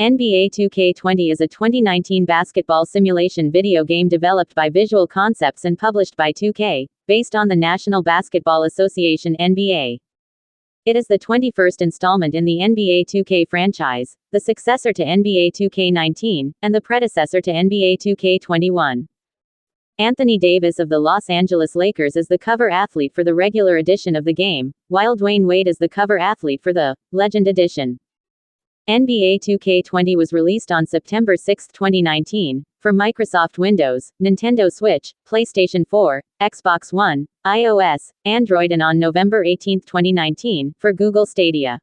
NBA 2K20 is a 2019 basketball simulation video game developed by Visual Concepts and published by 2K, based on the National Basketball Association (NBA). It is the 21st installment in the NBA 2K franchise, the successor to NBA 2K19, and the predecessor to NBA 2K21. Anthony Davis of the Los Angeles Lakers is the cover athlete for the regular edition of the game, while Dwayne Wade is the cover athlete for the Legend Edition. NBA 2K20 was released on September 6, 2019, for Microsoft Windows, Nintendo Switch, PlayStation 4, Xbox One, iOS, Android, and on November 18, 2019, for Google Stadia.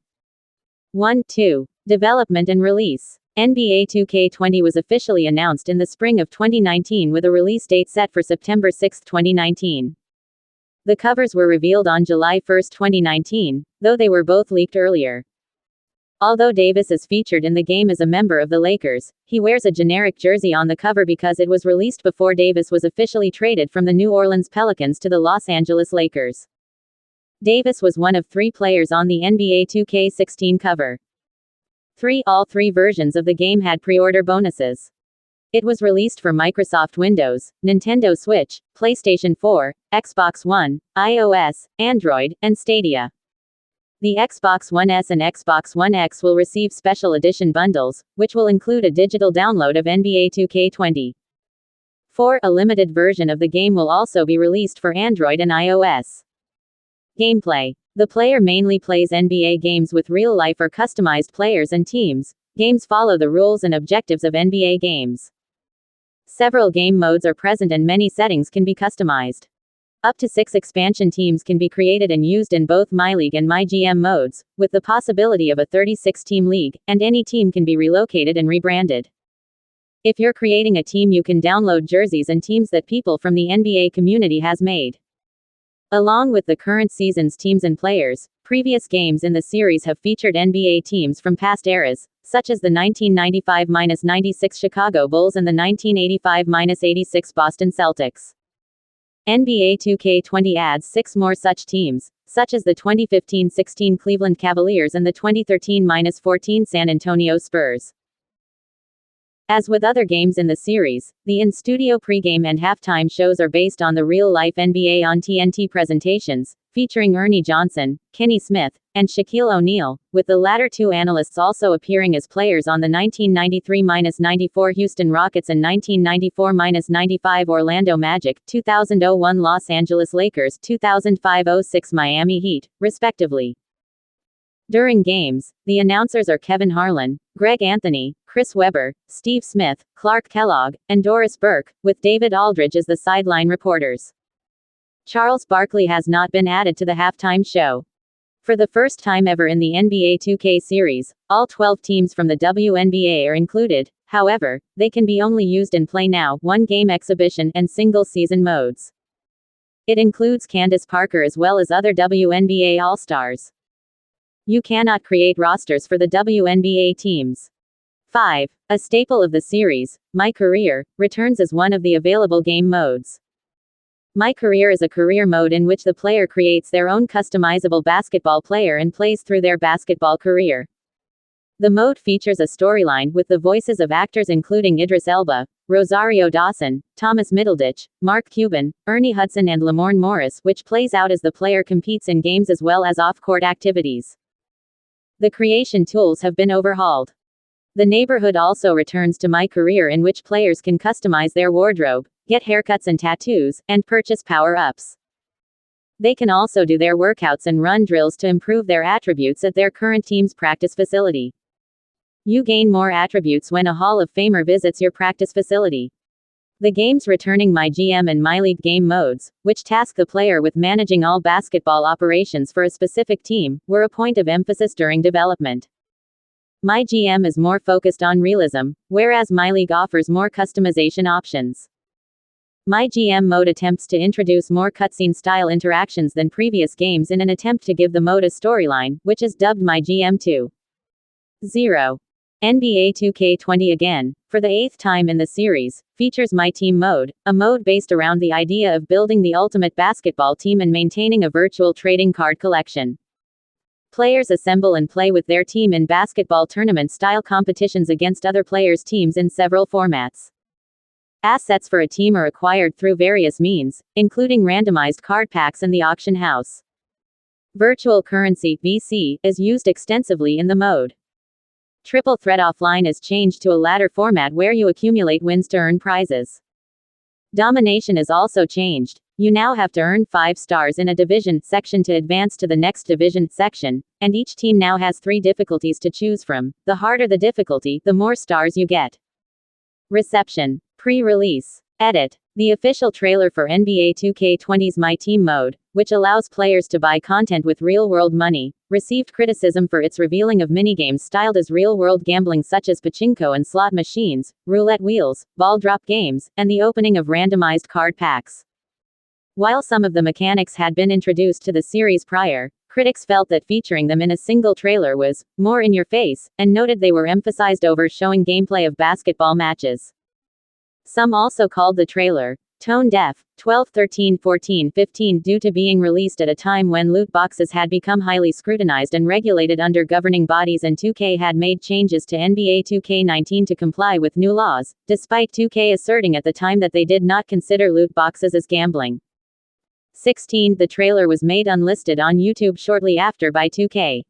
1-2. Development and release. NBA 2K20 was officially announced in the spring of 2019 with a release date set for September 6, 2019. The covers were revealed on July 1, 2019, though they were both leaked earlier. Although Davis is featured in the game as a member of the Lakers, he wears a generic jersey on the cover because it was released before Davis was officially traded from the New Orleans Pelicans to the Los Angeles Lakers. Davis was one of 3 players on the NBA 2K16 cover. All 3 versions of the game had pre-order bonuses. It was released for Microsoft Windows, Nintendo Switch, PlayStation 4, Xbox One, iOS, Android, and Stadia. The Xbox One S and Xbox One X will receive special edition bundles, which will include a digital download of NBA 2K20. A limited version of the game will also be released for Android and iOS. Gameplay. The player mainly plays NBA games with real-life or customized players and teams. Games follow the rules and objectives of NBA games. Several game modes are present and many settings can be customized. Up to 6 expansion teams can be created and used in both MyLeague and MyGM modes, with the possibility of a 36-team league, and any team can be relocated and rebranded. If you're creating a team, you can download jerseys and teams that people from the NBA community has made. Along with the current season's teams and players, previous games in the series have featured NBA teams from past eras, such as the 1995-96 Chicago Bulls and the 1985-86 Boston Celtics. NBA 2K20 adds 6 more such teams, such as the 2015-16 Cleveland Cavaliers and the 2013-14 San Antonio Spurs. As with other games in the series, the in-studio pregame and halftime shows are based on the real-life NBA on TNT presentations, featuring Ernie Johnson, Kenny Smith, and Shaquille O'Neal, with the latter 2 analysts also appearing as players on the 1993-94 Houston Rockets and 1994-95 Orlando Magic, 2001 Los Angeles Lakers, 2005-06 Miami Heat, respectively. During games, the announcers are Kevin Harlan, Greg Anthony, Chris Webber, Steve Smith, Clark Kellogg, and Doris Burke, with David Aldridge as the sideline reporters. Charles Barkley has not been added to the halftime show. For the first time ever in the NBA 2K series, all 12 teams from the WNBA are included. However, they can be only used in Play Now, 1-game exhibition, and single-season modes. It includes Candace Parker as well as other WNBA All-Stars. You cannot create rosters for the WNBA teams. 5. A staple of the series, My Career, returns as one of the available game modes. My Career is a career mode in which the player creates their own customizable basketball player and plays through their basketball career. The mode features a storyline with the voices of actors including Idris Elba, Rosario Dawson, Thomas Middleditch, Mark Cuban, Ernie Hudson, and Lamorne Morris, which plays out as the player competes in games as well as off-court activities. The creation tools have been overhauled. The neighborhood also returns to My Career, in which players can customize their wardrobe, get haircuts and tattoos, and purchase power-ups. They can also do their workouts and run drills to improve their attributes at their current team's practice facility. You gain more attributes when a Hall of Famer visits your practice facility. The game's returning MyGM and MyLeague game modes, which task the player with managing all basketball operations for a specific team, were a point of emphasis during development. MyGM is more focused on realism, whereas MyLeague offers more customization options. MyGM mode attempts to introduce more cutscene-style interactions than previous games in an attempt to give the mode a storyline, which is dubbed MyGM 2.0. NBA 2K20 again, for the 8th time in the series, features My Team mode, a mode based around the idea of building the ultimate basketball team and maintaining a virtual trading card collection. Players assemble and play with their team in basketball tournament-style competitions against other players' teams in several formats. Assets for a team are acquired through various means, including randomized card packs and the auction house. Virtual currency (VC) is used extensively in the mode. Triple Threat Offline is changed to a ladder format where you accumulate wins to earn prizes. Domination is also changed. You now have to earn 5 stars in a division section to advance to the next division section, and each team now has 3 difficulties to choose from. The harder the difficulty, the more stars you get. Reception. Pre-release. Edit. The official trailer for NBA 2K20's My Team mode, which allows players to buy content with real-world money, received criticism for its revealing of minigames styled as real-world gambling such as pachinko and slot machines, roulette wheels, ball drop games, and the opening of randomized card packs. While some of the mechanics had been introduced to the series prior, critics felt that featuring them in a single trailer was more in your face, and noted they were emphasized over showing gameplay of basketball matches. Some also called the trailer tone deaf. 12, 13, 14, 15 due to being released at a time when loot boxes had become highly scrutinized and regulated under governing bodies, and 2K had made changes to NBA 2K19 to comply with new laws, despite 2K asserting at the time that they did not consider loot boxes as gambling. 16. The trailer was made unlisted on YouTube shortly after by 2K.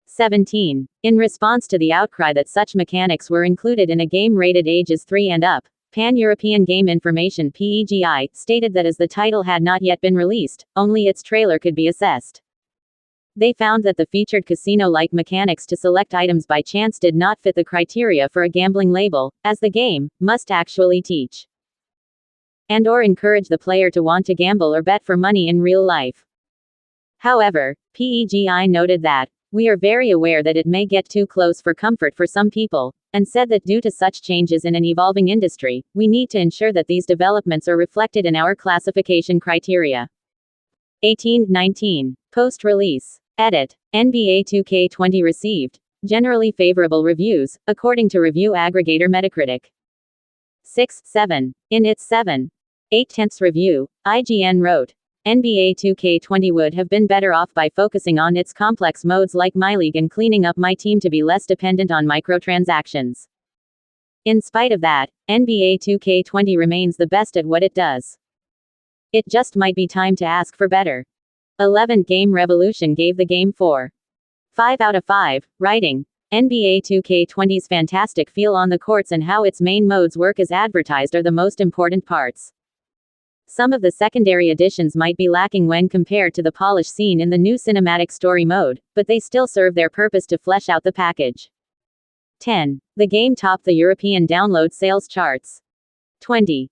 17. In response to the outcry that such mechanics were included in a game rated ages 3 and up, Pan-European Game Information (PEGI) stated that as the title had not yet been released, only its trailer could be assessed. They found that the featured casino-like mechanics to select items by chance did not fit the criteria for a gambling label, as the game must actually teach and/or encourage the player to want to gamble or bet for money in real life. However, PEGI noted that, "We are very aware that it may get too close for comfort for some people," and said that due to such changes in an evolving industry, we need to ensure that these developments are reflected in our classification criteria. 18, 19. Post-release. Edit. NBA 2K20 received generally favorable reviews, according to review aggregator Metacritic. 6, 7. In its 7.8 review, IGN wrote, NBA 2K20 would have been better off by focusing on its complex modes like MyLeague and cleaning up My Team to be less dependent on microtransactions. In spite of that, NBA 2K20 remains the best at what it does. It just might be time to ask for better. 11. Game Revolution gave the game 4.5 out of 5, writing, NBA 2K20's fantastic feel on the courts and how its main modes work as advertised are the most important parts. Some of the secondary additions might be lacking when compared to the polish seen in the new cinematic story mode, but they still serve their purpose to flesh out the package. 10. The game topped the European download sales charts. 20.